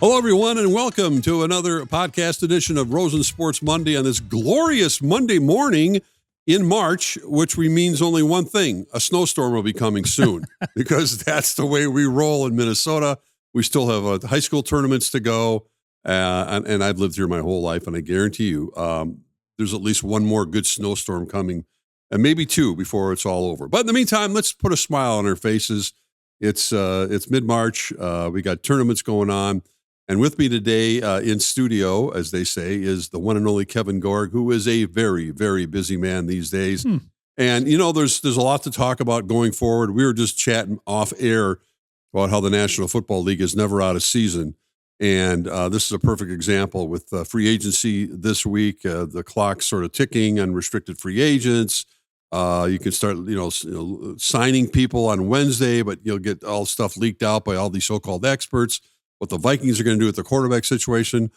Hello, everyone, and welcome to another podcast edition of Rosen Sports Monday on this glorious Monday morning in March, which means only one thing. A snowstorm will be coming soon because that's the way we roll in Minnesota. We still have high school tournaments to go, and I've lived here my whole life, and I guarantee you there's at least one more good snowstorm coming, and maybe two before it's all over. But in the meantime, let's put a smile on our faces. It's mid-March. We got tournaments going on. And with me today in studio, as they say, is the one and only Kevin Gorg, who is a very, very busy man these days. And, you know, there's a lot to talk about going forward. We were just chatting off air about how the National Football League is never out of season. And this is a perfect example with free agency this week, the clock sort of ticking, unrestricted free agents. You can start, signing people on Wednesday, but you'll get all stuff leaked out by all these so-called experts. What the Vikings are going to do with the quarterback situation.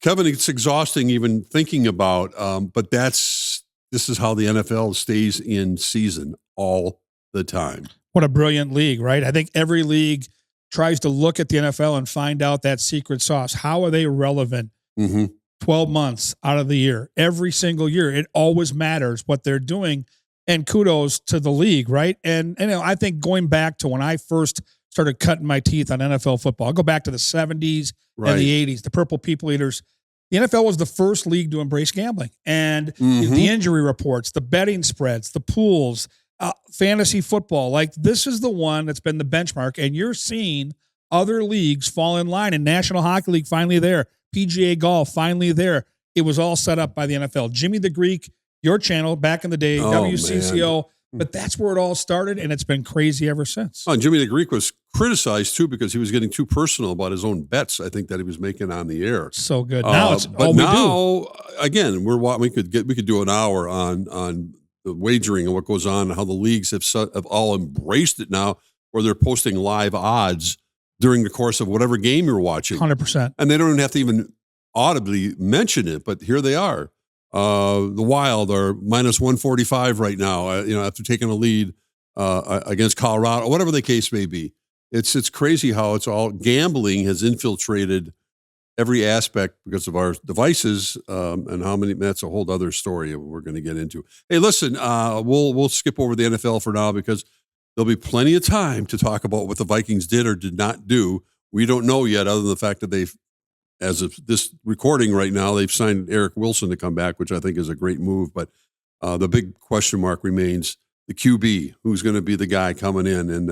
Kevin, it's exhausting even thinking about, but this is how the NFL stays in season all the time. What a brilliant league, right? I think every league tries to look at the NFL and find out that secret sauce. How are they relevant 12 months out of the year? Every single year, it always matters what they're doing. And kudos to the league, right? And I think going back to when I first started cutting my teeth on NFL football. I'll go back to the 70s and the 80s, the Purple People Eaters. The NFL was the first league to embrace gambling. And the injury reports, the betting spreads, the pools, fantasy football. Like, this is the one that's been the benchmark. And you're seeing other leagues fall in line. And National Hockey League finally there. PGA Golf finally there. It was all set up by the NFL. Jimmy the Greek, your channel back in the day, WCCO. Man. But that's where it all started, and it's been crazy ever since. Oh, and Jimmy the Greek was criticized, too, because he was getting too personal about his own bets, I think, that he was making on the air. So good. Now it's all we do. Again, we could do an hour on the wagering and what goes on and how the leagues have all embraced it now, where they're posting live odds during the course of whatever game you're watching. 100%. And they don't even have to even audibly mention it, but here they are. The Wild are minus 145 right now, after taking a lead against Colorado, whatever the case may be. It's crazy how it's all gambling has infiltrated every aspect because of our devices and how many. That's a whole other story we're going to get into. Hey, listen, we'll skip over the NFL for now because there'll be plenty of time to talk about what the Vikings did or did not do. We don't know yet, other than the fact that as of this recording right now, they've signed Eric Wilson to come back, which I think is a great move. But the big question mark remains the QB, who's going to be the guy coming in. And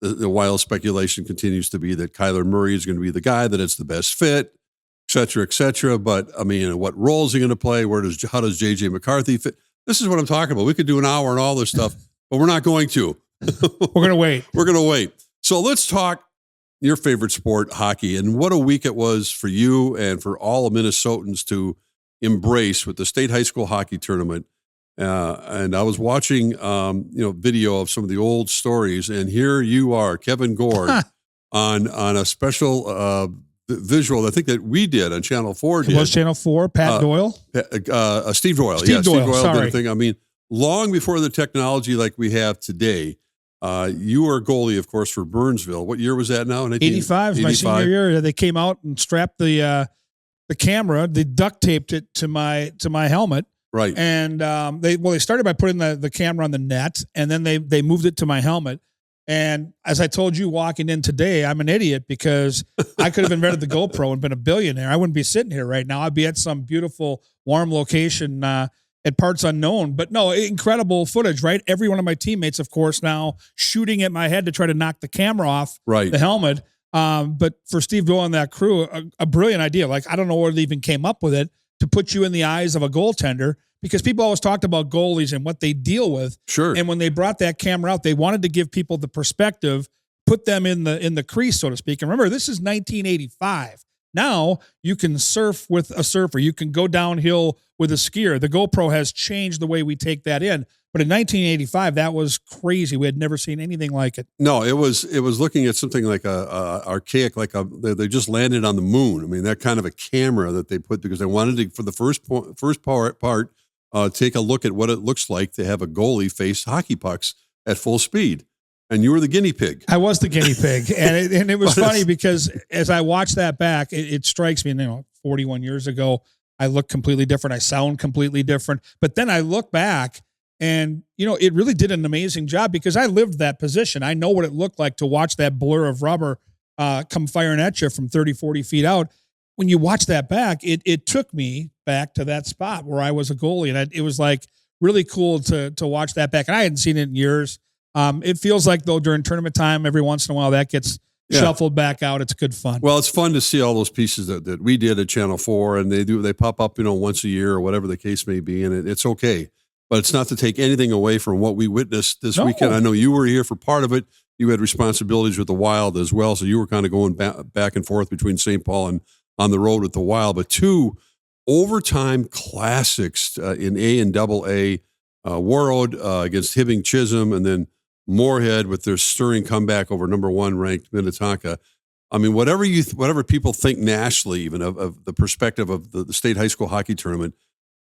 the wild speculation continues to be that Kyler Murray is going to be the guy, that it's the best fit, et cetera, et cetera. But, I mean, what role is he going to play? How does J.J. McCarthy fit? This is what I'm talking about. We could do an hour on all this stuff, but we're not going to. We're going to wait. We're going to wait. So let's talk your favorite sport, hockey, and what a week it was for you and for all of Minnesotans to embrace with the state high school hockey tournament. And I was watching, video of some of the old stories, and here you are, Kevin Gorg, on a special visual. I think that we did on Channel 4. It was Channel 4. Pat Doyle, Steve Doyle. Steve Doyle did a thing. I mean, long before the technology like we have today. You were a goalie, of course, for Burnsville. What year was that now? 85 was my senior year. They came out and strapped the camera. They duct taped it to my helmet. Right. And they started by putting the camera on the net, and then they moved it to my helmet. And as I told you walking in today, I'm an idiot because I could have invented the GoPro and been a billionaire. I wouldn't be sitting here right now. I'd be at some beautiful, warm location at parts unknown. But no, incredible footage, right? Every one of my teammates, of course, now shooting at my head to try to knock the camera off the helmet. But for Steve Doyle and that crew, a brilliant idea. Like, I don't know where they even came up with it to put you in the eyes of a goaltender, because people always talked about goalies and what they deal with. Sure. And when they brought that camera out, they wanted to give people the perspective, put them in the crease, so to speak. And remember, this is 1985. Now you can surf with a surfer. You can go downhill with a skier. The GoPro has changed the way we take that in. But in 1985, that was crazy. We had never seen anything like it. No, it was looking at something like a archaic, they just landed on the moon. I mean, that kind of a camera that they put, because they wanted to, for the first part, take a look at what it looks like to have a goalie face hockey pucks at full speed. And you were the guinea pig. I was the guinea pig. And it was funny because as I watch that back, it strikes me, 41 years ago, I look completely different. I sound completely different. But then I look back and, it really did an amazing job because I lived that position. I know what it looked like to watch that blur of rubber come firing at you from 30, 40 feet out. When you watch that back, it took me back to that spot where I was a goalie. And it was like really cool to watch that back. And I hadn't seen it in years. It feels like, though, during tournament time, every once in a while that gets shuffled back out. It's good fun. Well, it's fun to see all those pieces that we did at Channel 4, and they pop up, once a year or whatever the case may be, and it's okay. But it's not to take anything away from what we witnessed this weekend. I know you were here for part of it. You had responsibilities with the Wild as well, so you were kind of going back and forth between St. Paul and on the road with the Wild. But 2 overtime classics in A and AA, Warroad against Hibbing Chisholm, and then Moorhead with their stirring comeback over number 1 ranked Minnetonka. I mean, whatever people think nationally, even of the perspective of the state high school hockey tournament,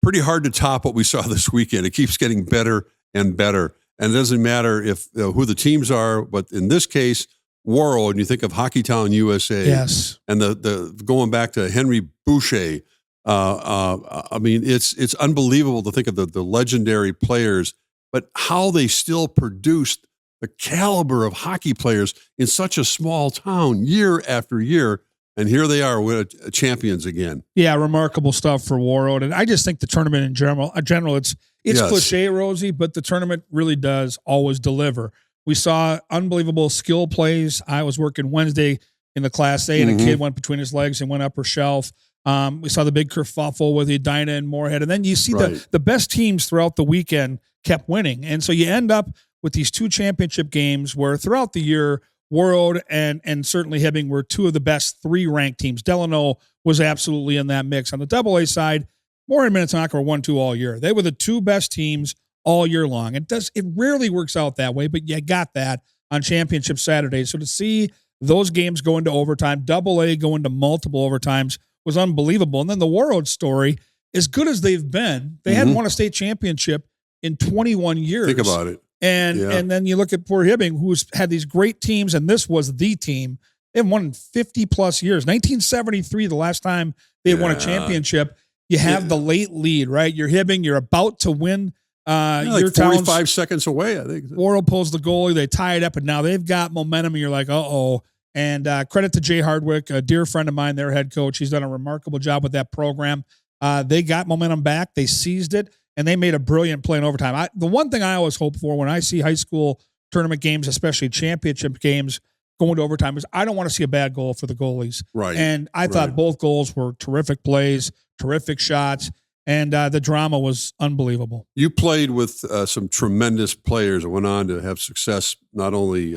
pretty hard to top what we saw this weekend. It keeps getting better and better. And it doesn't matter if who the teams are, but in this case, Warroad, and you think of Hockeytown, USA. Yes. And the going back to Henry Boucher. I mean, it's unbelievable to think of the legendary players, but how they still produced the caliber of hockey players in such a small town year after year. And here they are, with champions again. Yeah, remarkable stuff for Warroad. And I just think the tournament in general, it's cliche, Rosie, but the tournament really does always deliver. We saw unbelievable skill plays. I was working Wednesday in the Class A, and a kid went between his legs and went upper shelf. We saw the big kerfuffle with Edina and Moorhead. And then you see the best teams throughout the weekend kept winning. And so you end up with these 2 championship games where throughout the year, Warroad and certainly Hibbing were 2 of the best 3 ranked teams. Delano was absolutely in that mix. On the AA side, Moorhead and Minnetonka were 1-2 all year. They were the 2 best teams all year long. It rarely works out that way, but you got that on Championship Saturday. So to see those games go into overtime, AA go into multiple overtimes was unbelievable. And then the Warroad story, as good as they've been, they hadn't won a state championship in 21 years. Think about it. And then you look at poor Hibbing, who's had these great teams, and this was the team. They haven't won in 50-plus years. 1973, the last time they had won a championship. You have the late lead, right? You're Hibbing. You're about to win. Like 45 seconds away, I think. Warroad pulls the goalie. They tie it up, and now they've got momentum, and you're like, uh-oh. And credit to Jay Hardwick, a dear friend of mine, their head coach. He's done a remarkable job with that program. They got momentum back. They seized it. And they made a brilliant play in overtime. The one thing I always hope for when I see high school tournament games, especially championship games, going to overtime is I don't want to see a bad goal for the goalies. Right. And I thought both goals were terrific plays, terrific shots, and the drama was unbelievable. You played with some tremendous players and went on to have success not only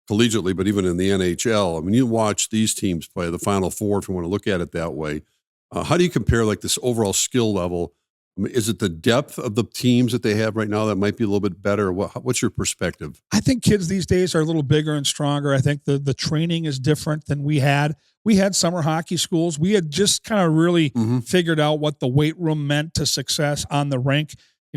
collegiately, but even in the NHL. I mean, you watch these teams play, the Final Four, if you want to look at it that way. How do you compare like this overall skill level? I mean, is it the depth of the teams that they have right now that might be a little bit better? What's your perspective? I think kids these days are a little bigger and stronger. I think the training is different than we had. We had summer hockey schools. We had just kind of really figured out what the weight room meant to success on the rink.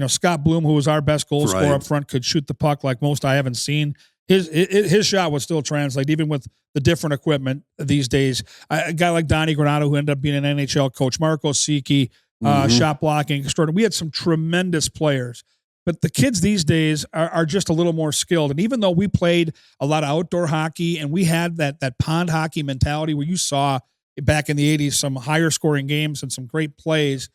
Scott Bloom, who was our best goal scorer up front, could shoot the puck like most I haven't seen. His shot would still translate, even with the different equipment these days. A guy like Donnie Granato, who ended up being an NHL coach, Marco Siki, shot blocking extraordinary. We had some tremendous players, but the kids these days are just a little more skilled. And even though we played a lot of outdoor hockey and we had that pond hockey mentality where you saw back in the 80s some higher scoring games and some great plays,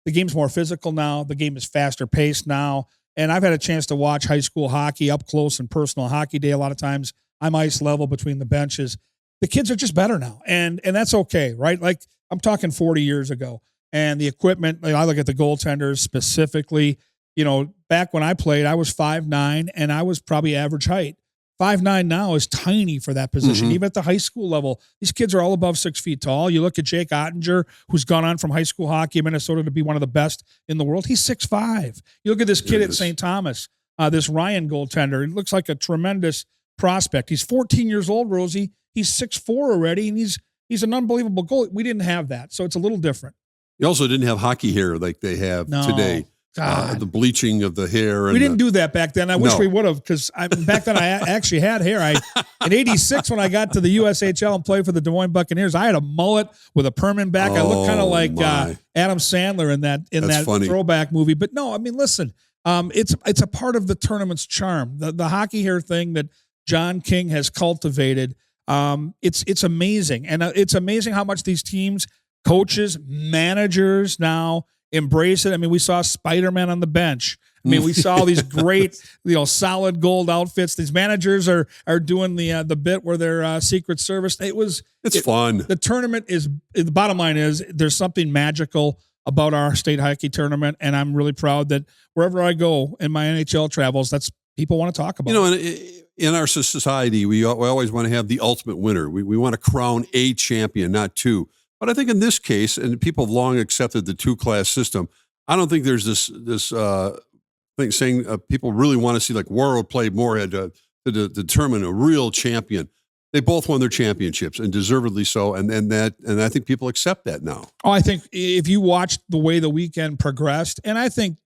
the game's more physical now. The game is faster paced now. And I've had a chance to watch high school hockey up close and personal hockey day. A lot of times I'm ice level between the benches. The kids are just better now. And that's okay, right? Like I'm talking 40 years ago. And the equipment, I look at the goaltenders specifically, back when I played, I was 5'9", and I was probably average height. 5'9" now is tiny for that position. Even at the high school level, these kids are all above 6 feet tall. You look at Jake Ottinger, who's gone on from high school hockey in Minnesota to be one of the best in the world. He's 6'5". You look at this kid at St. Thomas, this Ryan goaltender. He looks like a tremendous prospect. He's 14 years old, Rosie. He's 6'4" already, and he's an unbelievable goalie. We didn't have that, so it's a little different. You also didn't have hockey here like they have today. God. the bleaching of the hair. And we didn't do that back then. I wish No. we would have, because back then I actually had hair. In '86 when I got to the USHL and played for the Des Moines Buccaneers, I had a mullet with a perm in back. I looked kind of like Adam Sandler in that funny. throwback movie. But no, I mean, listen, it's a part of the tournament's charm. The hockey hair thing that John King has cultivated. It's amazing, and it's amazing how much these teams, coaches, managers now embrace it. I mean, we saw Spider-Man on the bench. I mean, we saw these great, solid gold outfits. These managers are doing the bit where they're Secret Service. It's fun. The tournament the bottom line is there's something magical about our state hockey tournament, and I'm really proud that wherever I go in my NHL travels, that's people want to talk about. In our society, we always want to have the ultimate winner. We want to crown a champion, not two. But I think in this case, and people have long accepted the two-class system, I don't think there's this thing saying people really want to see like Warroad played Moorhead to determine a real champion. They both won their championships, and deservedly so. And I think people accept that now. Oh, I think if you watched the way the weekend progressed, and I think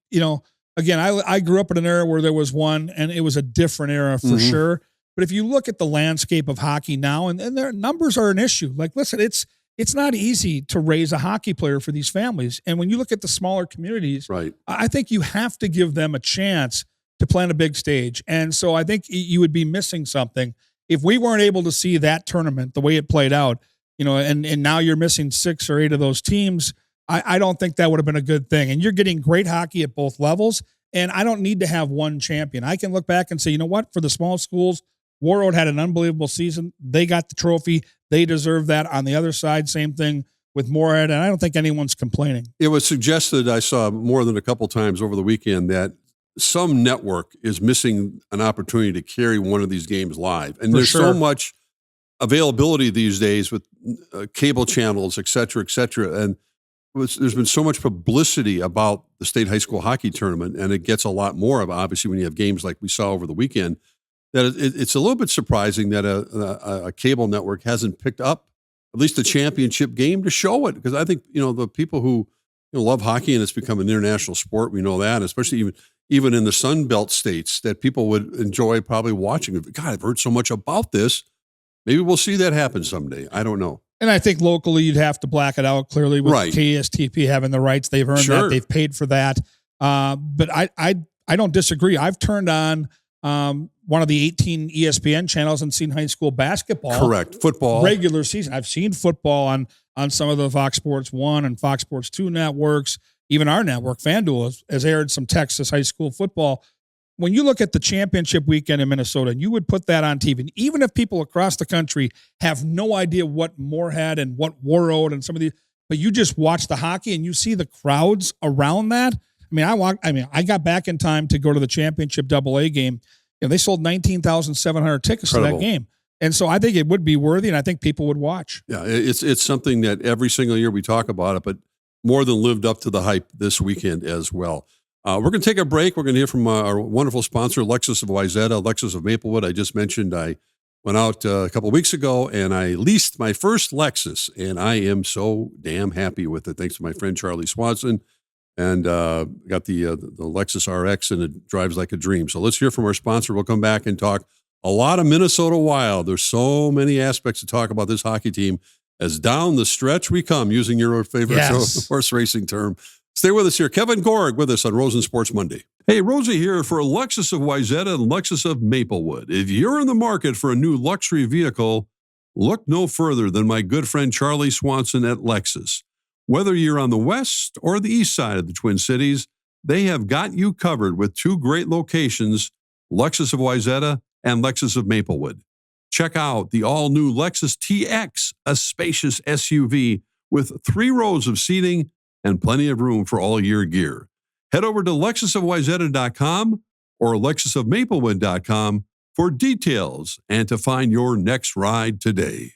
again, I grew up in an era where there was one, and it was a different era for sure. But if you look at the landscape of hockey now, and their numbers are an issue. Like, listen, it's not easy to raise a hockey player for these families. And when you look at the smaller communities, right, I think you have to give them a chance to play on a big stage. And so I think you would be missing something if we weren't able to see that tournament the way it played out, and now you're missing 6 or 8 of those teams. I don't think that would have been a good thing. And you're getting great hockey at both levels. And I don't need to have one champion. I can look back and say, you know what, for the small schools, Warroad had an unbelievable season. They got the trophy. They deserve that. On the other side, same thing with Moorhead, and I don't think anyone's complaining. It was suggested, I saw more than a couple times over the weekend, that some network is missing an opportunity to carry one of these games live. And there's so much availability these days with cable channels, et cetera, and there's been so much publicity about the state high school hockey tournament, and it gets a lot more of, obviously, when you have games like we saw over the weekend, that it's a little bit surprising that a cable network hasn't picked up at least a championship game to show it. Because I think, the people who love hockey, and it's become an international sport, we know that, especially even in the Sun Belt states, that people would enjoy probably watching it. God, I've heard so much about this. Maybe we'll see that happen someday. I don't know. And I think locally you'd have to black it out clearly with KSTP having the rights. They've earned that. They've paid for that. But I don't disagree. I've turned on one of the 18 ESPN channels and seen high school basketball. Correct. Football. Regular season. I've seen football on some of the Fox Sports 1 and Fox Sports 2 networks. Even our network, FanDuel, has aired some Texas high school football. When you look at the championship weekend in Minnesota, and you would put that on TV, and even if people across the country have no idea what Moorhead and what Warroad and some of these, but you just watch the hockey and you see the crowds around that. I got back in time to go to the championship AA game. They sold 19,700 tickets to that game. And so I think it would be worthy, and I think people would watch. Yeah, it's something that every single year we talk about it, but more than lived up to the hype this weekend as well. We're going to take a break. We're going to hear from our wonderful sponsor, Lexus of Wayzata, Lexus of Maplewood. I just mentioned I went out a couple of weeks ago and I leased my first Lexus, and I am so damn happy with it. Thanks to my friend Charlie Swanson, and got the Lexus RX, and it drives like a dream. So let's hear from our sponsor. We'll come back and talk a lot of Minnesota Wild. There's so many aspects to talk about this hockey team as down the stretch we come, using your favorite horse racing term. Stay with us here. Kevin Gorg with us on Rosen Sports Monday. Hey, Rosie here for Lexus of Wayzata and Lexus of Maplewood. If you're in the market for a new luxury vehicle, look no further than my good friend Charlie Swanson at Lexus. Whether you're on the west or the east side of the Twin Cities, they have got you covered with 2 great locations, Lexus of Wayzata and Lexus of Maplewood. Check out the all-new Lexus TX, a spacious SUV with 3 rows of seating and plenty of room for all your gear. Head over to lexusofwayzata.com or lexusofmaplewood.com for details and to find your next ride today.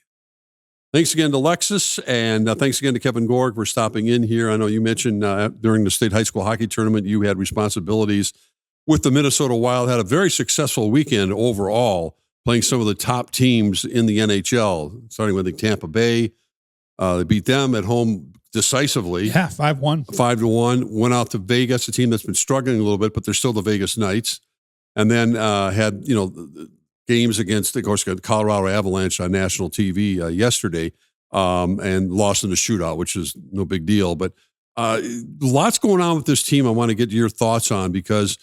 Thanks again to Lexus, and thanks again to Kevin Gorg for stopping in here. I know you mentioned during the state high school hockey tournament you had responsibilities with the Minnesota Wild, had a very successful weekend overall, playing some of the top teams in the NHL, starting with Tampa Bay. They beat them at home decisively. Yeah, 5-1. 5-1. Went out to Vegas, a team that's been struggling a little bit, but they're still the Vegas Knights. And then had, games against, of course, Colorado Avalanche on national TV yesterday, and lost in the shootout, which is no big deal. But lots going on with this team I want to get your thoughts on, because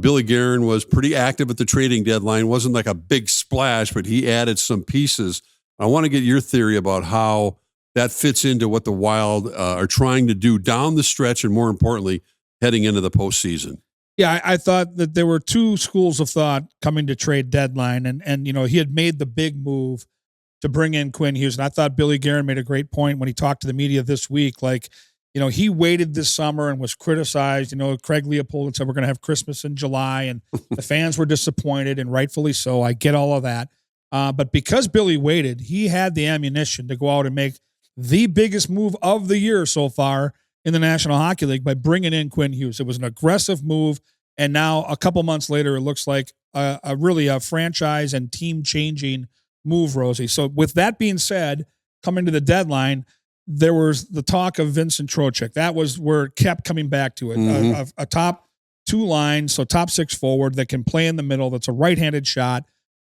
Billy Guerin was pretty active at the trading deadline. It wasn't like a big splash, but he added some pieces. I want to get your theory about how that fits into what the Wild are trying to do down the stretch, and more importantly, heading into the postseason. Yeah, I thought that there were two schools of thought coming to trade deadline, and he had made the big move to bring in Quinn Hughes. And I thought Billy Guerin made a great point when he talked to the media this week. Like, he waited this summer and was criticized. Craig Leopold said we're going to have Christmas in July, and the fans were disappointed, and rightfully so. I get all of that. But because Billy waited, he had the ammunition to go out and make the biggest move of the year so far in the National Hockey League by bringing in Quinn Hughes. It was an aggressive move, and now a couple months later, it looks like a really franchise and team-changing move, Rosie. So with that being said, coming to the deadline, there was the talk of Vincent Trocheck. That was where it kept coming back to it. Mm-hmm. A top two line, so top six forward that can play in the middle, that's a right-handed shot.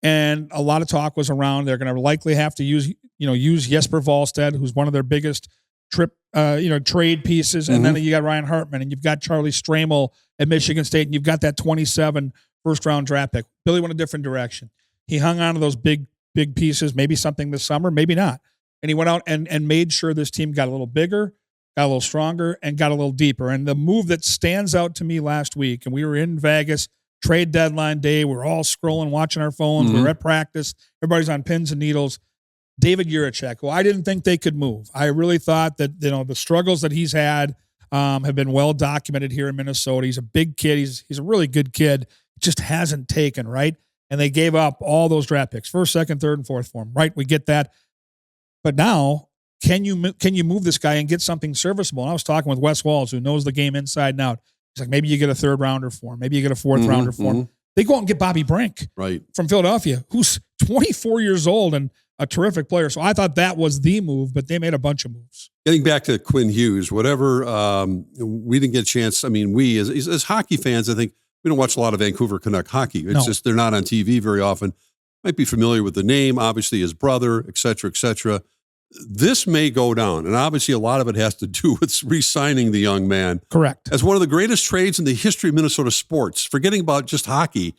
And a lot of talk was around they're going to likely have to use Jesper Wallstedt, who's one of their biggest trade pieces. And then you got Ryan Hartman, and you've got Charlie Stramel at Michigan State, and you've got that 27 first-round draft pick. Billy went a different direction. He hung on to those big pieces, maybe something this summer, maybe not. And he went out and made sure this team got a little bigger, got a little stronger, and got a little deeper. And the move that stands out to me last week, and we were in Vegas, trade deadline day, we're all scrolling, watching our phones, we're at practice, everybody's on pins and needles. David Jiricek, who I didn't think they could move. I really thought that the struggles that he's had have been well documented here in Minnesota. He's a big kid. He's a really good kid. It just hasn't taken, right? And they gave up all those draft picks, first, second, third, and fourth for him, right? We get that. But now, can you move this guy and get something serviceable? And I was talking with Wes Walls, who knows the game inside and out. He's like, maybe you get a third rounder for him. Maybe you get a fourth rounder for him. They go out and get Bobby Brink from Philadelphia, who's 24 years old and a terrific player. So I thought that was the move, but they made a bunch of moves. Getting back to Quinn Hughes, whatever, we didn't get a chance. I mean, we as hockey fans, I think we don't watch a lot of Vancouver Canuck hockey. It's just they're not on TV very often. Might be familiar with the name, obviously his brother, et cetera, et cetera. This may go down, and obviously a lot of it has to do with re-signing the young man. Correct. As one of the greatest trades in the history of Minnesota sports, forgetting about just hockey,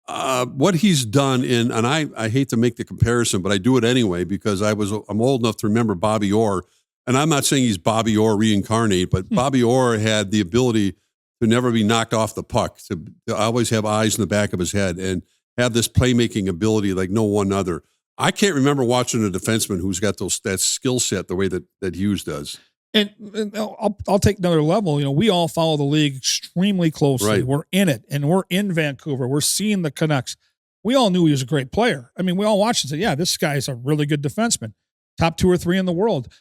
what he's done and I hate to make the comparison, but I do it anyway because I'm old enough to remember Bobby Orr, and I'm not saying he's Bobby Orr reincarnate, but Bobby Orr had the ability to never be knocked off the puck, to always have eyes in the back of his head and have this playmaking ability like no one other. I can't remember watching a defenseman who's got that skill set the way that Hughes does. And I'll take another level. We all follow the league extremely closely. Right. We're in it, and we're in Vancouver. We're seeing the Canucks. We all knew he was a great player. I mean, we all watched and said, yeah, this guy is a really good defenseman, top 2 or 3 in the world.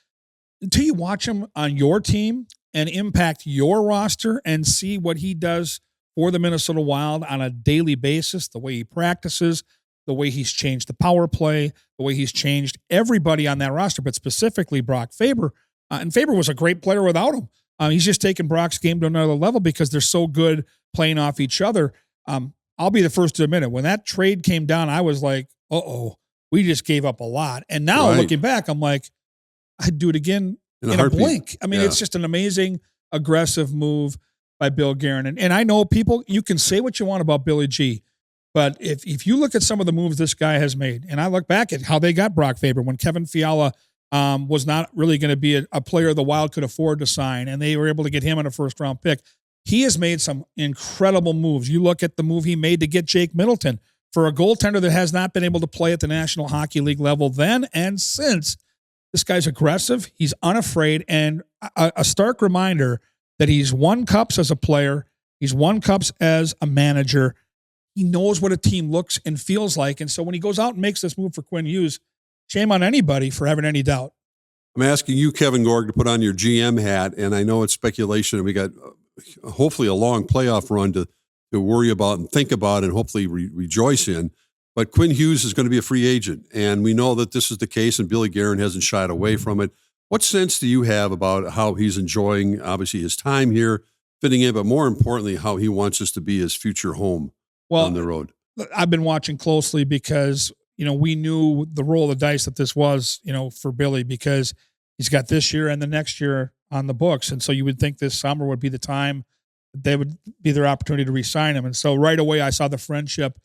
Until you watch him on your team and impact your roster and see what he does for the Minnesota Wild on a daily basis, the way he practices, the way he's changed the power play, the way he's changed everybody on that roster, but specifically Brock Faber. And Faber was a great player without him. He's just taken Brock's game to another level because they're so good playing off each other. I'll be the first to admit it. When that trade came down, I was like, we just gave up a lot. And now looking back, I'm like, I'd do it again in a blink. I mean, it's just an amazing, aggressive move by Bill Guerin. And I know people, you can say what you want about Billy G, but if you look at some of the moves this guy has made, and I look back at how they got Brock Faber when Kevin Fiala was not really going to be a player the Wild could afford to sign, and they were able to get him on a first-round pick. He has made some incredible moves. You look at the move he made to get Jake Middleton for a goaltender that has not been able to play at the National Hockey League level then and since. This guy's aggressive. He's unafraid, and a stark reminder that he's won cups as a player. He's won cups as a manager. He knows what a team looks and feels like. And so when he goes out and makes this move for Quinn Hughes, shame on anybody for having any doubt. I'm asking you, Kevin Gorg, to put on your GM hat, and I know it's speculation, and we got hopefully a long playoff run to worry about and think about and hopefully rejoice in. But Quinn Hughes is going to be a free agent, and we know that this is the case, and Billy Guerin hasn't shied away from it. What sense do you have about how he's enjoying, obviously, his time here, fitting in, but more importantly, how he wants this to be his future home on the road? I've been watching closely because, we knew the roll of the dice that this was, for Billy, because he's got this year and the next year on the books. And so you would think this summer would be the time that they would be their opportunity to re-sign him. And so right away, I saw the friendship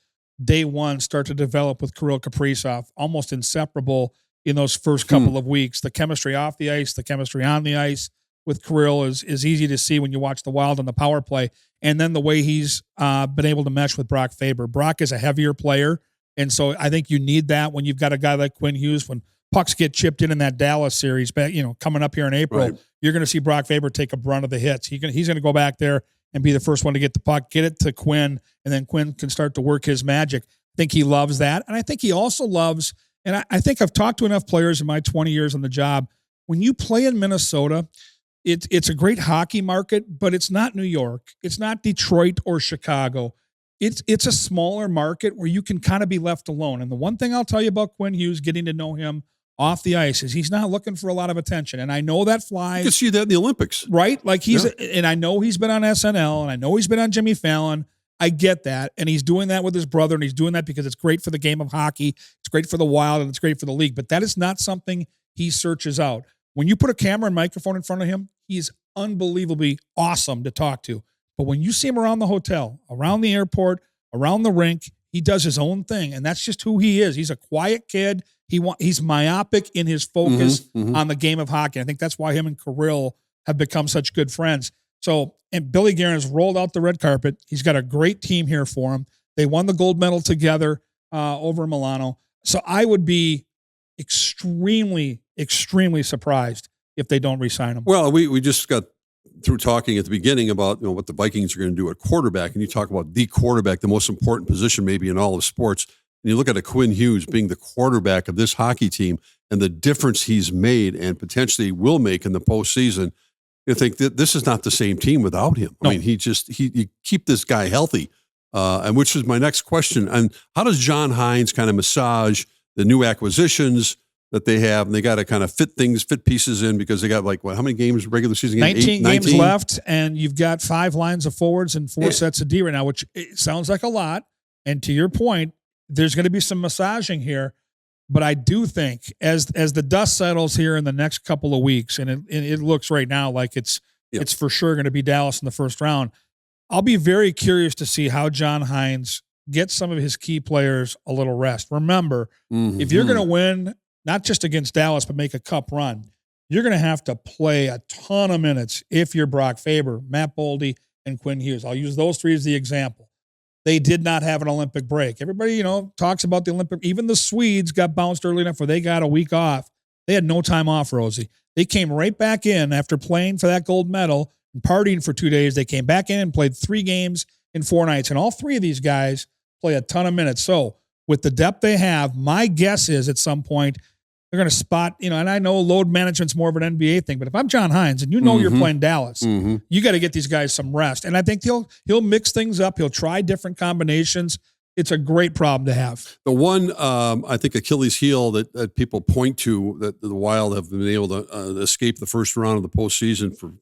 day one start to develop with Kirill Kaprizov, almost inseparable in those first couple of weeks. The chemistry off the ice, the chemistry on the ice with Kirill is easy to see when you watch the Wild on the power play. And then the way he's been able to mesh with Brock Faber. Brock is a heavier player, and so I think you need that when you've got a guy like Quinn Hughes. When pucks get chipped in that Dallas series, coming up here in April, you're going to see Brock Faber take a brunt of the hits. He's going to go back there and be the first one to get the puck, get it to Quinn, and then Quinn can start to work his magic. I think he loves that, and I think he also loves, and I think I've talked to enough players in my 20 years on the job, when you play in Minnesota, it's a great hockey market, but it's not New York. It's not Detroit or Chicago. It's a smaller market where you can kind of be left alone. And the one thing I'll tell you about Quinn Hughes, getting to know him off the ice, is he's not looking for a lot of attention. And I know that flies. You can see that in the Olympics. Right? Like and I know he's been on SNL, and I know he's been on Jimmy Fallon. I get that. And he's doing that with his brother, and he's doing that because it's great for the game of hockey. It's great for the Wild, and it's great for the league. But that is not something he searches out. When you put a camera and microphone in front of him, he's unbelievably awesome to talk to. But when you see him around the hotel, around the airport, around the rink, he does his own thing. And that's just who he is. He's a quiet kid. He's myopic in his focus on the game of hockey. I think that's why him and Kirill have become such good friends. So, and Billy Guerin has rolled out the red carpet. He's got a great team here for him. They won the gold medal together over in Milano. So I would be extremely, extremely surprised if they don't re-sign him. Well, we just got through talking at the beginning about what the Vikings are going to do at quarterback, and you talk about the quarterback, the most important position maybe in all of sports. And you look at a Quinn Hughes being the quarterback of this hockey team and the difference he's made and potentially will make in the postseason. You think that this is not the same team without him. No. I mean, you keep this guy healthy, and which is my next question. And how does John Hines kind of massage the new acquisitions that they have, and they got to kind of fit pieces in, because they got how many games regular season? 19 games left, and you've got 5 lines of forwards and 4 sets of D right now, which it sounds like a lot. And to your point, there's going to be some massaging here, but I do think as the dust settles here in the next couple of weeks, and it looks right now like it's for sure going to be Dallas in the first round, I'll be very curious to see how John Hines gets some of his key players a little rest. Remember, if you're going to win, not just against Dallas, but make a cup run, you're going to have to play a ton of minutes if you're Brock Faber, Matt Boldy, and Quinn Hughes. I'll use those 3 as the example. They did not have an Olympic break. Everybody, talks about the Olympic. Even the Swedes got bounced early enough where they got a week off. They had no time off, Rosie. They came right back in after playing for that gold medal and partying for 2 days. They came back in and played 3 games in 4 nights. And all 3 of these guys play a ton of minutes. So with the depth they have, my guess is at some point they're going to spot, and I know load management's more of an NBA thing, but if I'm John Hines and you're playing Dallas, you got to get these guys some rest. And I think he'll mix things up. He'll try different combinations. It's a great problem to have. The one, I think, Achilles heel that people point to that the Wild have been able to escape the first round of the postseason for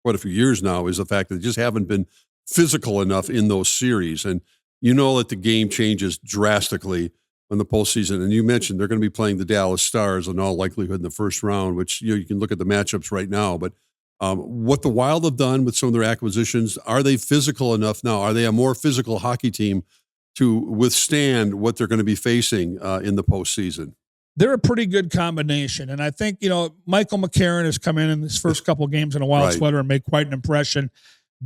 quite a few years now is the fact that they just haven't been physical enough in those series. And that the game changes drastically in the postseason. And you mentioned they're going to be playing the Dallas Stars in all likelihood in the first round, which you can look at the matchups right now. But what the Wild have done with some of their acquisitions, are they physical enough now? Are they a more physical hockey team to withstand what they're going to be facing in the postseason? They're a pretty good combination. And I think, Michael McCarron has come in his first couple games in a Wild sweater and made quite an impression.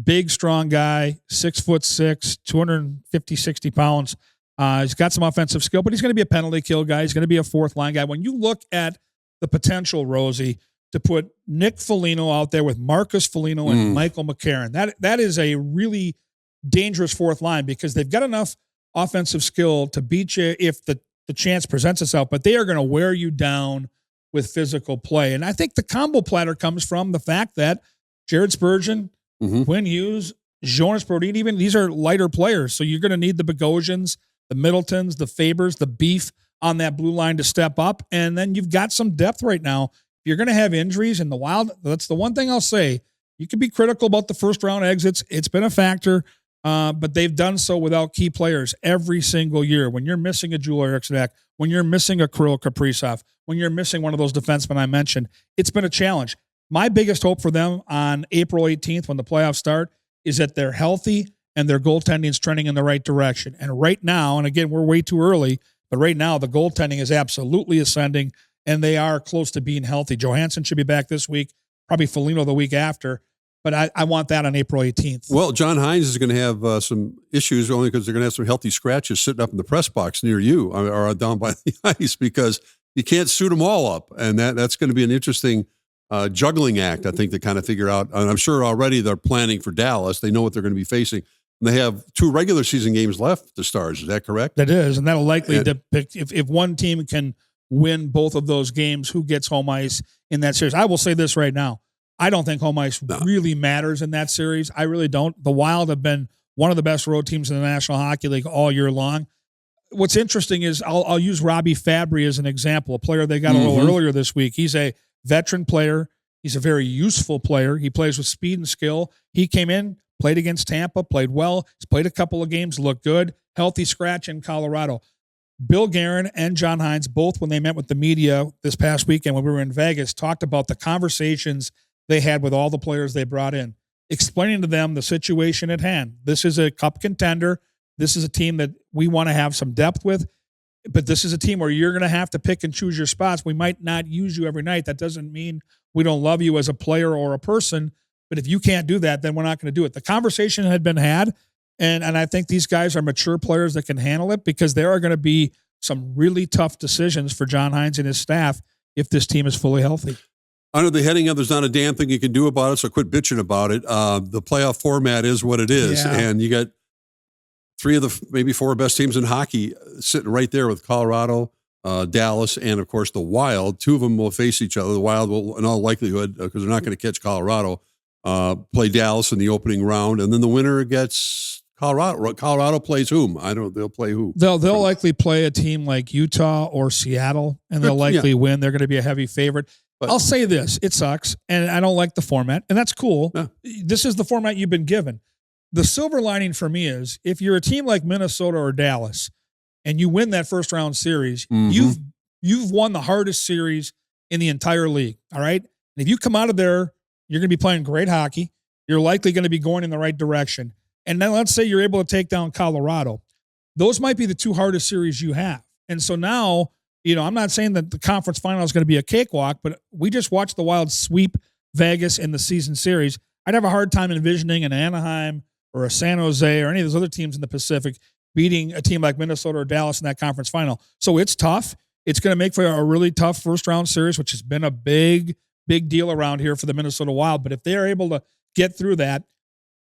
Big, strong guy, 6'6", 250, 60 pounds. He's got some offensive skill, but he's going to be a penalty kill guy. He's going to be a 4th line guy. When you look at the potential, Rosie, to put Nick Foligno out there with Marcus Foligno and Michael McCarron, that is a really dangerous 4th line, because they've got enough offensive skill to beat you if the chance presents itself, but they are going to wear you down with physical play. And I think the combo platter comes from the fact that Jared Spurgeon, Quinn Hughes, Jonas Brodin, even these are lighter players. So you're going to need the Bogosians, the Middletons, the Fabers, the beef on that blue line to step up. And then you've got some depth right now. If you're going to have injuries in the Wild, that's the one thing I'll say. You can be critical about the first round exits. It's been a factor, but they've done so without key players every single year. When you're missing a Joel Eriksson, when you're missing a Kirill Kaprizov, when you're missing one of those defensemen I mentioned, it's been a challenge. My biggest hope for them on April 18th when the playoffs start is that they're healthy and their goaltending is trending in the right direction. And right now, and again, we're way too early, but right now the goaltending is absolutely ascending and they are close to being healthy. Johansson should be back this week, probably Foligno the week after. But I want that on April 18th. Well, John Hines is going to have some issues only because they're going to have some healthy scratches sitting up in the press box near you or down by the ice because you can't suit them all up. And that's going to be an interesting juggling act, I think, to kind of figure out. And I'm sure already they're planning for Dallas. They know what they're going to be facing. And they have 2 regular season games left, the Stars. Is that correct? That is. And that'll likely depict if one team can win both of those games, who gets home ice in that series. I will say this right now. I don't think home ice really matters in that series. I really don't. The Wild have been one of the best road teams in the National Hockey League all year long. What's interesting is I'll use Robbie Fabry as an example, a player they got a little earlier this week. He's a veteran player. He's a very useful player. He plays with speed and skill. He came in, played against Tampa, played well. He's played a couple of games, looked good. Healthy scratch in Colorado. Bill Guerin and John Hines, both when they met with the media this past weekend when we were in Vegas, talked about the conversations they had with all the players they brought in, explaining to them the situation at hand. This is a cup contender. This is a team that we want to have some depth with, but this is a team where you're going to have to pick and choose your spots. We might not use you every night. That doesn't mean we don't love you as a player or a person, but if you can't do that, then we're not going to do it. The conversation had been had, and I think these guys are mature players that can handle it because there are going to be some really tough decisions for John Hines and his staff if this team is fully healthy. Under the heading of there's not a damn thing you can do about it, so quit bitching about it. The playoff format is what it is, and you got 3 of the maybe 4 best teams in hockey sitting right there with Colorado, Dallas, and, of course, the Wild. 2 of them will face each other. The Wild will, in all likelihood, because they're not going to catch Colorado, play Dallas in the opening round, and then the winner gets Colorado. Colorado plays whom? They'll play who? They'll likely play a team like Utah or Seattle, and they'll likely win. They're going to be a heavy favorite. But I'll say this, it sucks, and I don't like the format, and that's cool. Yeah. This is the format you've been given. The silver lining for me is if you're a team like Minnesota or Dallas and you win that first round series, you've won the hardest series in the entire league, all right? And if you come out of there, you're going to be playing great hockey. You're likely going to be going in the right direction. And then let's say you're able to take down Colorado. Those might be the 2 hardest series you have. And so now, I'm not saying that the conference final is going to be a cakewalk, but we just watched the Wild sweep Vegas in the season series. I'd have a hard time envisioning an Anaheim or a San Jose or any of those other teams in the Pacific beating a team like Minnesota or Dallas in that conference final. So it's tough. It's going to make for a really tough first-round series, which has been a big, big deal around here for the Minnesota Wild. But if they are able to get through that,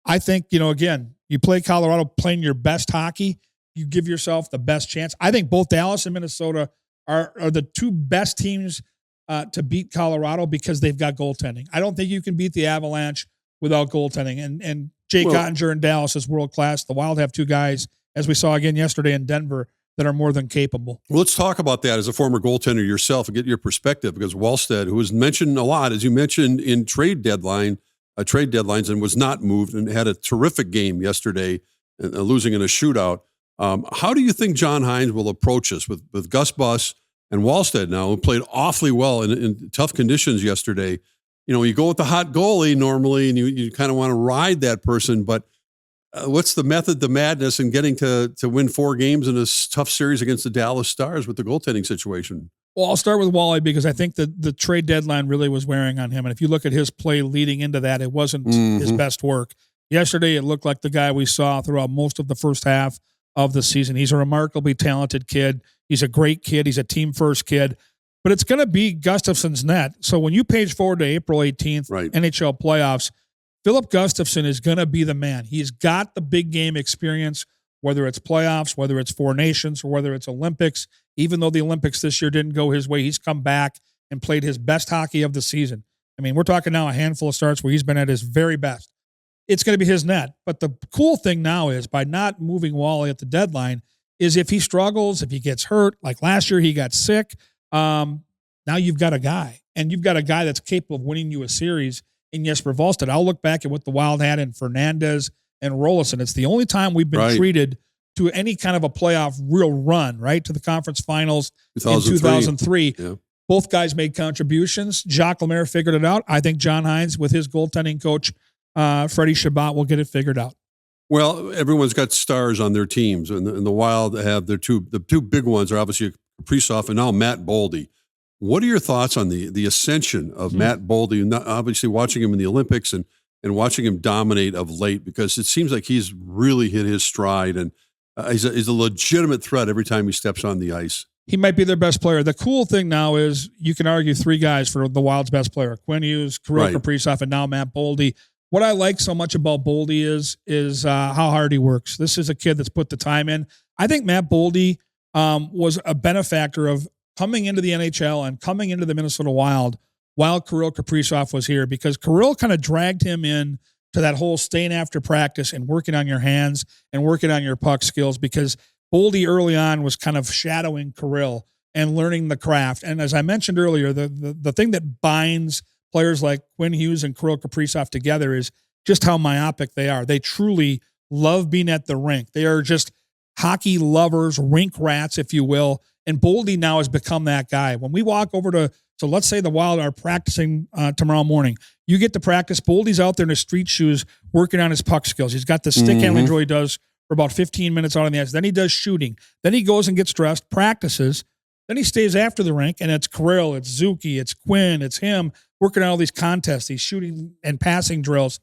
I think, again, you play Colorado playing your best hockey, you give yourself the best chance. I think both Dallas and Minnesota are the 2 best teams to beat Colorado because they've got goaltending. I don't think you can beat the Avalanche without goaltending. And Jake Ottinger in Dallas is world-class. The Wild have 2 guys, as we saw again yesterday in Denver, that are more than capable. Well, let's talk about that as a former goaltender yourself and get your perspective because Wallstead, who was mentioned a lot, as you mentioned, in trade deadlines and was not moved and had a terrific game yesterday, losing in a shootout. How do you think John Hines will approach us with Gus Bus and Wallstead now, who played awfully well in tough conditions yesterday? You go with the hot goalie normally, and you kind of want to ride that person, but what's the method, the madness in getting to win 4 games in a tough series against the Dallas Stars with the goaltending situation? Well, I'll start with Wally because I think that the trade deadline really was wearing on him. And if you look at his play leading into that, it wasn't his best work. Yesterday, it looked like the guy we saw throughout most of the first half of the season. He's a remarkably talented kid. He's a great kid. He's a team-first kid. But it's going to be Gustafsson's net. So when you page forward to April 18th, right, NHL playoffs, Philip Gustafsson is going to be the man. He's got the big game experience, whether it's playoffs, whether it's Four Nations, or whether it's Olympics. Even though the Olympics this year didn't go his way, he's come back and played his best hockey of the season. I mean, we're talking now a handful of starts where he's been at his very best. It's going to be his net. But the cool thing now is by not moving Wally at the deadline is if he struggles, if he gets hurt, like last year he got sick. Now Now you've got a guy, and you've got a guy that's capable of winning you a series in Jesper Wallstedt. I'll look back at what the Wild had in Fernandez and Rosen. It's the only time we've been treated to any kind of a playoff real run, right, to the conference finals in 2003. Yeah. Both guys made contributions. Jacques Lemaire figured it out. I think John Hines, with his goaltending coach, Freddie Chabot, will get it figured out. Well, everyone's got stars on their teams, and the Wild have the two big ones are obviously Kaprizov and now Matt Boldy. What are your thoughts on the ascension of Matt Boldy, and obviously watching him in the Olympics and watching him dominate of late, because it seems like he's really hit his stride, and he's a legitimate threat every time he steps on the ice. He might be their best player. The cool thing now is you can argue three guys for the Wild's best player: Quinn Hughes, Kirill Kaprizov, and now Matt Boldy. What I like so much about Boldy is how hard he works. This is a kid that's put the time in. I think Matt Boldy was a benefactor of coming into the NHL and coming into the Minnesota Wild while Kirill Kaprizov was here, because Kirill kind of dragged him in to that whole staying after practice and working on your hands and working on your puck skills, because Boldy early on was kind of shadowing Kirill and learning the craft. And as I mentioned earlier, the thing that binds players like Quinn Hughes and Kirill Kaprizov together is just how myopic they are. They truly love being at the rink. They are just hockey lovers, rink rats, if you will. And Boldy now has become that guy. When we walk over to, so let's say the Wild are practicing tomorrow morning. You get to practice. Boldy's out there in his street shoes working on his puck skills. He's got the stick handling drill he does for about 15 minutes out on the ice. Then he does shooting. Then he goes and gets dressed, practices. Then he stays after the rink, and it's Kirill, it's Zuki, it's Quinn, it's him working on all these contests, these shooting and passing drills.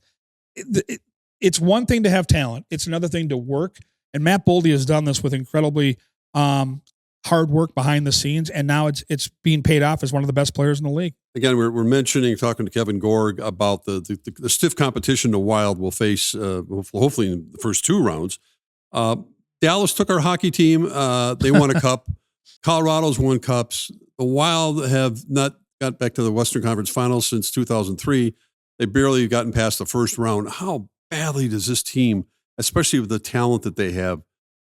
It's one thing to have talent. It's another thing to work. And Matt Boldy has done this with incredibly hard work behind the scenes, and now it's being paid off as one of the best players in the league. Again, we're talking to Kevin Gorg about the stiff competition the Wild will face, hopefully in the first two rounds. Dallas took our hockey team. They won a cup. Colorado's won cups. The Wild have not got back to the Western Conference Finals since 2003. They barely gotten past the first round. How badly does this team, especially with the talent that they have,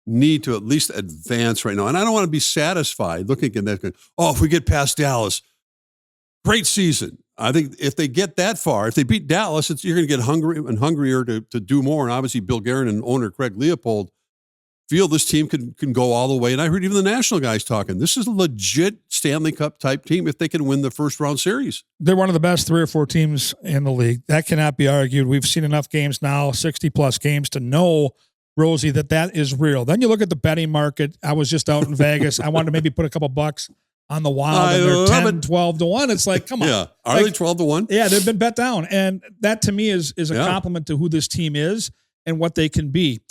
need to at least advance right now? And I don't want to be satisfied looking at that. If we get past Dallas, great season. I think if they get that far, if they beat Dallas, you're going to get hungry and hungrier to do more. And obviously Bill Guerin and owner Craig Leopold feel this team can go all the way. And I heard even the national guys talking. This is a legit Stanley Cup type team if they can win the first round series. They're one of the best 3 or 4 teams in the league. That cannot be argued. We've seen enough games now, 60-plus games, to know, Rosie, that is real. Then you look at the betting market. I was just out in Vegas. I wanted to maybe put a couple bucks on the Wild, and they're 10, 12-1. It's like, come on. Yeah. Are they 12-1? Yeah, they've been bet down. And that to me is a compliment to who this team is and what they can be.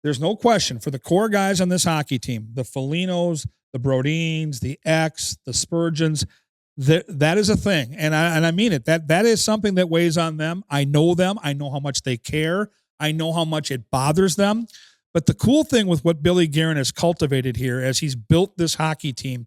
There's no question for the core guys on this hockey team, the Folignos, the Brodins, the X, the Spurgeons, that is a thing. And I mean it. That is something that weighs on them. I know them. I know how much they care. I know how much it bothers them. But the cool thing with what Billy Guerin has cultivated here as he's built this hockey team,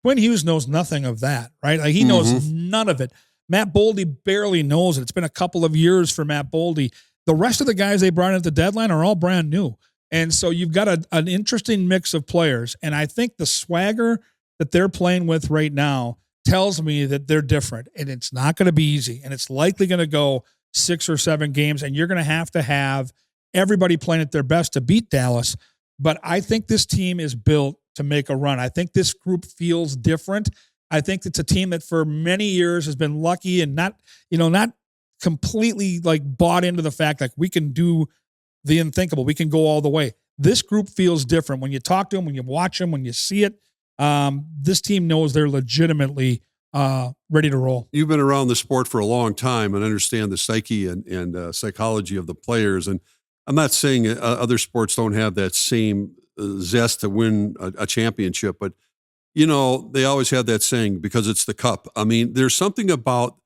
Quinn Hughes knows nothing of that, right? Like he knows none of it. Matt Boldy barely knows it. It's been a couple of years for Matt Boldy. The rest of the guys they brought in at the deadline are all brand new. And so you've got an interesting mix of players. And I think the swagger that they're playing with right now tells me that they're different. And it's not going to be easy. And it's likely going to go 6 or 7 games. And you're going to have everybody playing at their best to beat Dallas. But I think this team is built to make a run. I think this group feels different. I think it's a team that for many years has been lucky and not completely like bought into the fact like we can do the unthinkable. We can go all the way. This group feels different. When you talk to them, when you watch them, when you see it, this team knows they're legitimately ready to roll. You've been around the sport for a long time and understand the psyche and psychology of the players. And I'm not saying other sports don't have that same zest to win a championship, but, they always have that saying, because it's the cup. I mean, there's something about,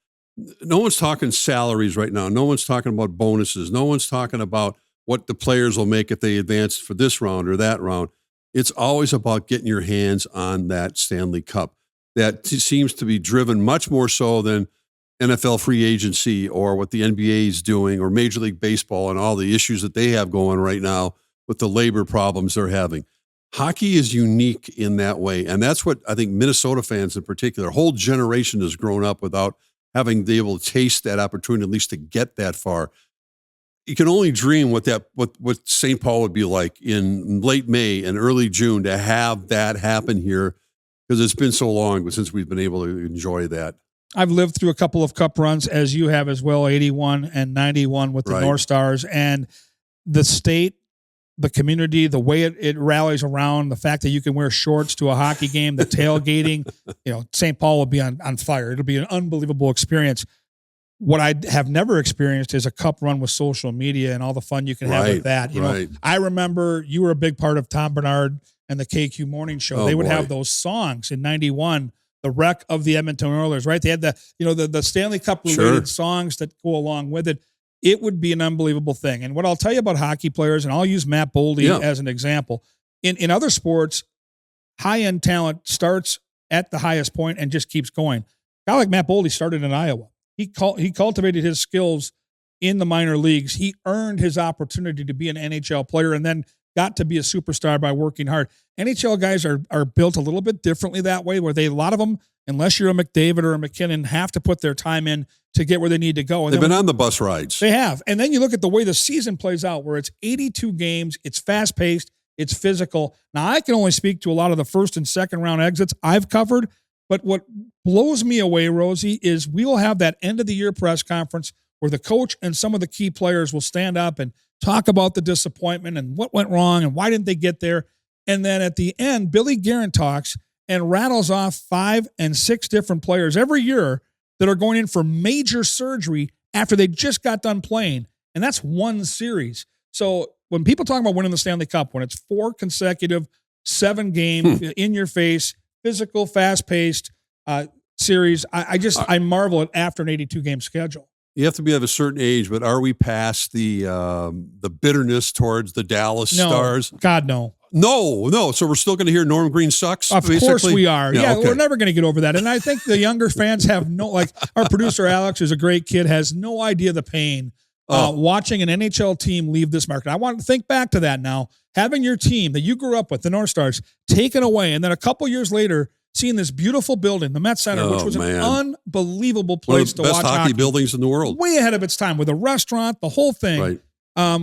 no one's talking salaries right now. No one's talking about bonuses. No one's talking about what the players will make if they advance for this round or that round. It's always about getting your hands on that Stanley Cup. That seems to be driven much more so than NFL free agency or what the NBA is doing or Major League Baseball and all the issues that they have going right now with the labor problems they're having. Hockey is unique in that way. And that's what I think Minnesota fans in particular, a whole generation has grown up without having been able to taste that opportunity, at least to get that far. You can only dream what St. Paul would be like in late May and early June to have that happen here, because it's been so long since we've been able to enjoy that. I've lived through a couple of cup runs, as you have as well, 81 and 91 with the North Stars, and the state, the community, the way it rallies around, the fact that you can wear shorts to a hockey game, the tailgating, St. Paul will be on fire. It'll be an unbelievable experience. What I have never experienced is a cup run with social media and all the fun you can have with that. I remember you were a big part of Tom Bernard and the KQ Morning Show. They would have those songs in 91, the wreck of the Edmonton Oilers, right? They had the Stanley Cup related songs that go along with it. It would be an unbelievable thing. And what I'll tell you about hockey players, and I'll use Matt Boldy as an example. In other sports, high-end talent starts at the highest point and just keeps going. A guy like Matt Boldy started in Iowa. He cultivated his skills in the minor leagues. He earned his opportunity to be an NHL player and then got to be a superstar by working hard. NHL guys are built a little bit differently that way, where a lot of them, unless you're a McDavid or a McKinnon, have to put their time in to get where they need to go. And they've been on the bus rides. They have. And then you look at the way the season plays out, where it's 82 games, it's fast-paced, it's physical. Now, I can only speak to a lot of the first and second round exits I've covered, but what blows me away, Rosie, is we will have that end-of-the-year press conference where the coach and some of the key players will stand up and talk about the disappointment and what went wrong and why didn't they get there. And then at the end, Billy Guerin talks and rattles off 5 and 6 different players every year that are going in for major surgery after they just got done playing. And that's one series. So when people talk about winning the Stanley Cup, when it's 4 consecutive 7-game in your face, physical, fast-paced series, I marvel at after an 82-game schedule. You have to be of a certain age, but are we past the bitterness towards the Dallas Stars? God, no. No. So we're still going to hear Norm Green sucks? Of course we are. Yeah, we're never going to get over that. And I think the younger fans have our producer Alex, who's a great kid, has no idea the pain watching an NHL team leave this market. I want to think back to that now. Having your team that you grew up with, the North Stars, taken away, and then a couple years later, seeing this beautiful building, the Met Center, which was an unbelievable place to watch best hockey buildings in the world. Way ahead of its time with a restaurant, the whole thing. Right.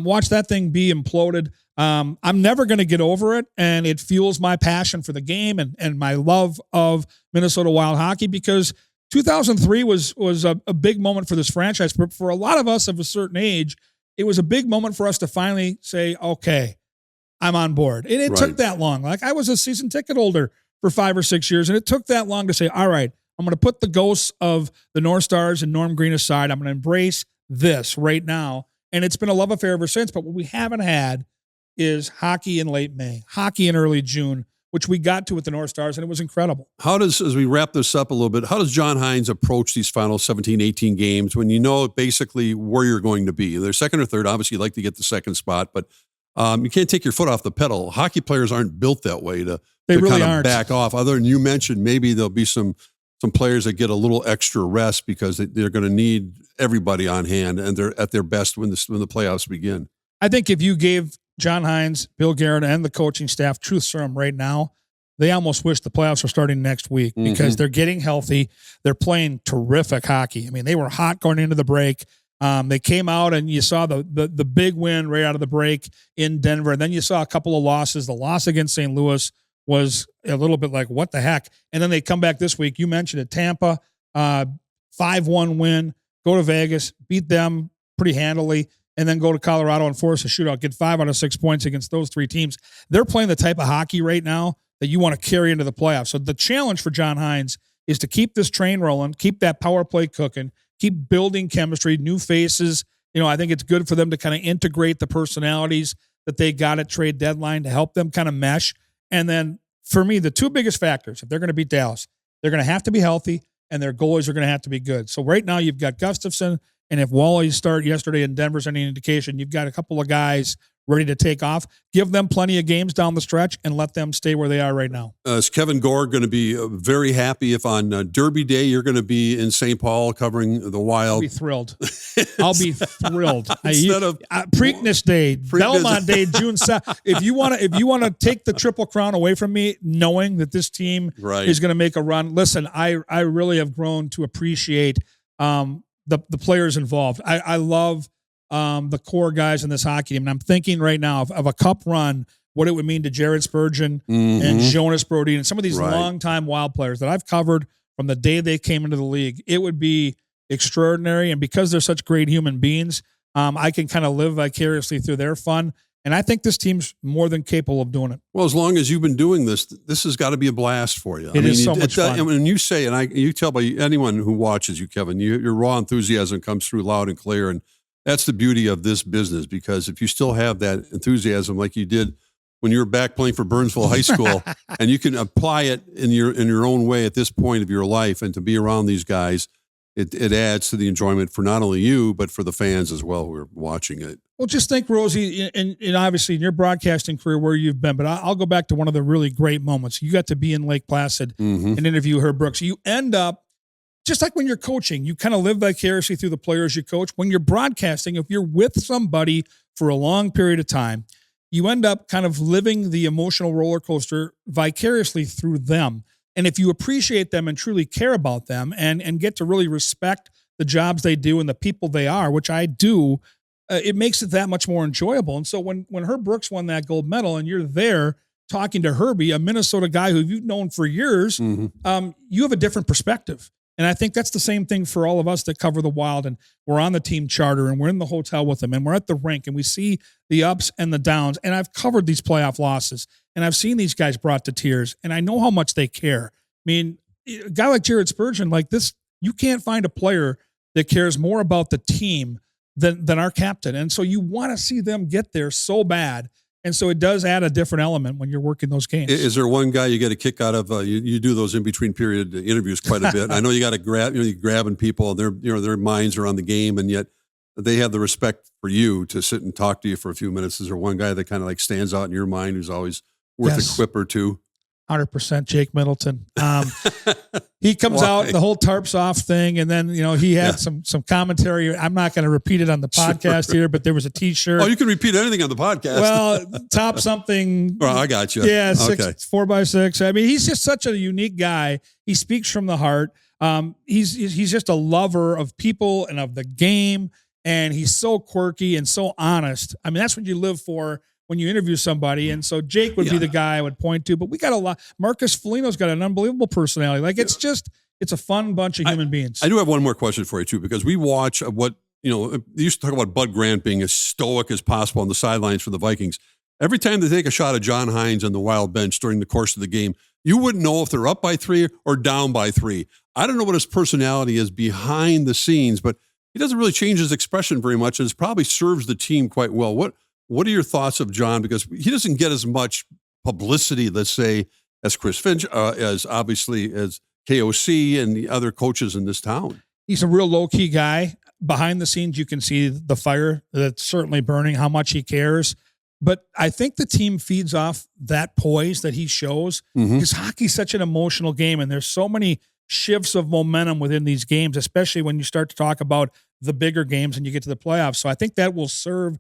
Watch that thing be imploded. I'm never going to get over it, and it fuels my passion for the game and my love of Minnesota Wild hockey, because 2003 was a big moment for this franchise. But for a lot of us of a certain age, it was a big moment for us to finally say, okay, I'm on board. And it took that long. Like, I was a season ticket holder for 5 or 6 years, and it took that long to say, all right, I'm going to put the ghosts of the North Stars and Norm Green aside. I'm going to embrace this right now. And it's been a love affair ever since. But what we haven't had is hockey in late May, hockey in early June, which we got to with the North Stars, and it was incredible. As we wrap this up a little bit, how does John Hines approach these final 17, 18 games when you know basically where you're going to be? They're second or third. Obviously, you'd like to get the second spot, but you can't take your foot off the pedal. Hockey players aren't built that way to really kind of aren't. back off. Other than you mentioned, maybe there'll be some players that get a little extra rest because they're going to need everybody on hand, and they're at their best when the playoffs begin. I think if you gave John Hines, Bill Guerin, and the coaching staff truth serum right now, they almost wish the playoffs were starting next week, because they're getting healthy. They're playing terrific hockey. I mean, they were hot going into the break. They came out, and you saw the big win right out of the break in Denver. And then you saw a couple of losses. The loss against St. Louis was a little bit like, what the heck? And then they come back this week. You mentioned it, Tampa, 5-1 win, go to Vegas, beat them pretty handily, and then go to Colorado and force a shootout, get 5 out of 6 points against those 3 teams. They're playing the type of hockey right now that you want to carry into the playoffs. So the challenge for John Hines is to keep this train rolling, keep that power play cooking, keep building chemistry, new faces. I think it's good for them to kind of integrate the personalities that they got at trade deadline to help them kind of mesh. And then for me, the 2 biggest factors, if they're going to beat Dallas, they're going to have to be healthy, and their goalies are going to have to be good. So right now you've got Gustafsson, and if Wally's start yesterday in Denver's any indication, you've got a couple of guys ready to take off. Give them plenty of games down the stretch and let them stay where they are right now. Is Kevin Gorg going to be very happy if on Derby Day you're going to be in St. Paul covering the Wild? I'll be thrilled. I'll be thrilled. Instead of Preakness Day, Belmont Day, June 7th. If you want to take the Triple Crown away from me, knowing that this team is going to make a run, listen, I really have grown to appreciate the players involved. I love the core guys in this hockey team. And I'm thinking right now of a cup run, what it would mean to Jared Spurgeon and Jonas Brodin and some of these longtime Wild players that I've covered from the day they came into the league. It would be extraordinary. And because they're such great human beings, I can kind of live vicariously through their fun. And I think this team's more than capable of doing it. Well, as long as you've been doing this has got to be a blast for you. It is so much fun. And when you say, and you tell by anyone who watches you, Kevin, your raw enthusiasm comes through loud and clear. And that's the beauty of this business, because if you still have that enthusiasm like you did when you were back playing for Burnsville High School, and you can apply it in your own way at this point of your life, and to be around these guys, it adds to the enjoyment for not only you, but for the fans as well who are watching it. Well, just think, Rosie, and obviously in your broadcasting career where you've been, but I'll go back to one of the really great moments. You got to be in Lake Placid and interview Herb Brooks. You end up, just like when you're coaching, you kind of live vicariously through the players you coach. When you're broadcasting, if you're with somebody for a long period of time, you end up kind of living the emotional roller coaster vicariously through them. And if you appreciate them and truly care about them and get to really respect the jobs they do and the people they are, which I do, it makes it that much more enjoyable. And so when Herb Brooks won that gold medal and you're there talking to Herbie, a Minnesota guy who you've known for years, you have a different perspective. And I think that's the same thing for all of us that cover the Wild, and we're on the team charter and we're in the hotel with them and we're at the rink and we see the ups and the downs. And I've covered these playoff losses and I've seen these guys brought to tears, and I know how much they care. I mean, a guy like Jared Spurgeon, like this, you can't find a player that cares more about the team than our captain. And so you want to see them get there so bad. And so it does add a different element when you're working those games. Is there one guy you get a kick out of? You do those in between period interviews quite a bit. I know you got to grab, you're grabbing people. Their minds are on the game, and yet they have the respect for you to sit and talk to you for a few minutes. Is there one guy that kind of like stands out in your mind who's always worth a quip or two? 100% Jake Middleton. He comes out, the whole tarps off thing, and then he had some commentary. I'm not going to repeat it on the podcast here, but there was a T-shirt. Oh, you can repeat anything on the podcast. Well, top something. Oh, I got you. Yeah, 4x6. I mean, he's just such a unique guy. He speaks from the heart. He's just a lover of people and of the game, and he's so quirky and so honest. I mean, that's what you live for when you interview somebody. And so Jake would be the guy I would point to, but we got a lot. Marcus Foligno's got an unbelievable personality. Like it's a fun bunch of human beings. I do have one more question for you too, because we watch what, they used to talk about Bud Grant being as stoic as possible on the sidelines for the Vikings. Every time they take a shot of John Hines on the Wild bench during the course of the game, you wouldn't know if they're up by 3 or down by 3. I don't know what his personality is behind the scenes, but he doesn't really change his expression very much, and it probably serves the team quite well. What are your thoughts of John? Because he doesn't get as much publicity, let's say, as Chris Finch, as obviously as KOC and the other coaches in this town. He's a real low-key guy. Behind the scenes, you can see the fire that's certainly burning, how much he cares. But I think the team feeds off that poise that he shows, because hockey's such an emotional game, and there's so many shifts of momentum within these games, especially when you start to talk about the bigger games and you get to the playoffs. So I think that will serve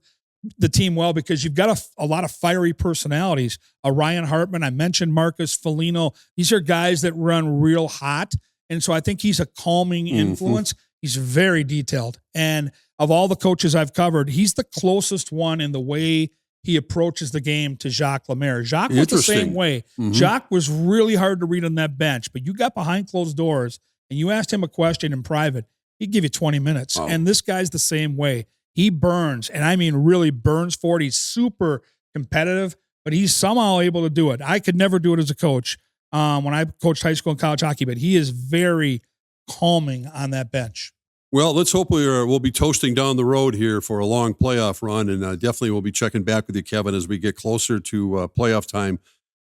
the team well, because you've got a lot of fiery personalities. Ryan Hartman, I mentioned Marcus Foligno. These are guys that run real hot. And so I think he's a calming influence. He's very detailed. And of all the coaches I've covered, he's the closest one in the way he approaches the game to Jacques Lemaire. Jacques was the same way. Jacques was really hard to read on that bench, but you got behind closed doors and you asked him a question in private, he'd give you 20 minutes. Oh. And this guy's the same way. He burns, and I mean really burns for it. He's super competitive, but he's somehow able to do it. I could never do it as a coach when I coached high school and college hockey, but he is very calming on that bench. Well, let's hope we'll be toasting down the road here for a long playoff run, and definitely we'll be checking back with you, Kevin, as we get closer to playoff time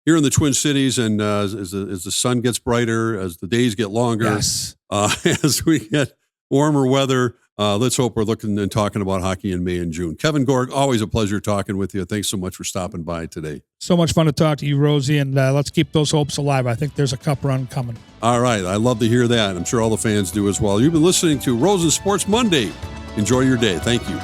here in the Twin Cities, and as the sun gets brighter, as the days get longer, as we get warmer weather. let's hope we're looking and talking about hockey in May and June. Kevin Gorg, always a pleasure talking with you. Thanks so much for stopping by today. So much fun to talk to you, Rosie, and let's keep those hopes alive. I think there's a cup run coming. All right. I love to hear that. I'm sure all the fans do as well. You've been listening to Rosen Sports Monday. Enjoy your day. Thank you.